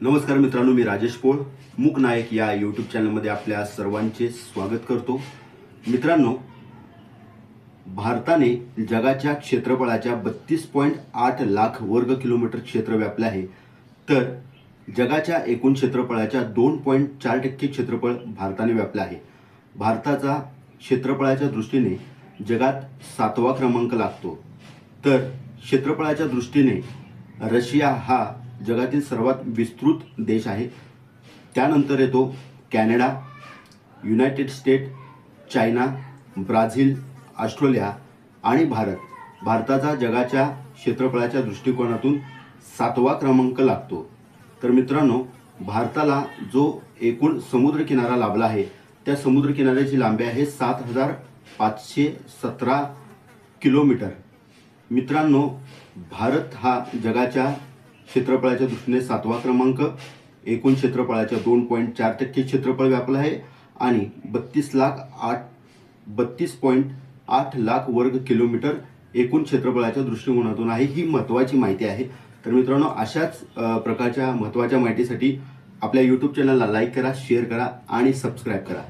नमस्कार मित्रांनो, मी राजेश पोळ मूक नायक या यूट्यूब चॅनलमध्ये आपल्या सर्वांचे स्वागत करतो। मित्रांनो, भारताने जगाच्या क्षेत्रफळाच्या 32.8 लाख वर्ग किलोमीटर क्षेत्र व्यापले आहे। तर जगाच्या एकूण क्षेत्रफळाच्या 2.4% क्षेत्रफळ भारताने व्यापले आहे। भारताचा क्षेत्रफळाच्या दृष्टीने जगात 7वा क्रमांक लागतो। तर क्षेत्रफळाच्या दृष्टीने रशिया हा जगातील सर्वात विस्तृत देश आहे। त्यानंतर येतो Canada, United state, China, Brazil, Australia आणि भारत। भारताचा जगाच्या क्षेत्रफळाच्या दृष्टिकोनातून 7वा क्रमांक लागतो। तर मित्रांनो, भारताला जो एकूण समुद्र किनारा लाभला आहे त्या समुद्र किनाऱ्याची लांबी आहे 7,517 किलोमीटर। मित्रांनो, भारत हा जगाच्या क्षेत्रफळाच्या दृष्टीने 7वा क्रमांक, एकूण क्षेत्रफळाच्या 2.4% क्षेत्रफळ व्यापलं आहे आणि 32.8 लाख वर्ग किलोमीटर एकूण क्षेत्रफळाच्या दृष्टिकोनातून आहे। ही महत्त्वाची माहिती आहे। तर मित्रांनो, अशाच प्रकारच्या महत्त्वाच्या माहितीसाठी आपल्या यूट्यूब चॅनलला लाईक करा, शेअर करा आणि सबस्क्राईब करा।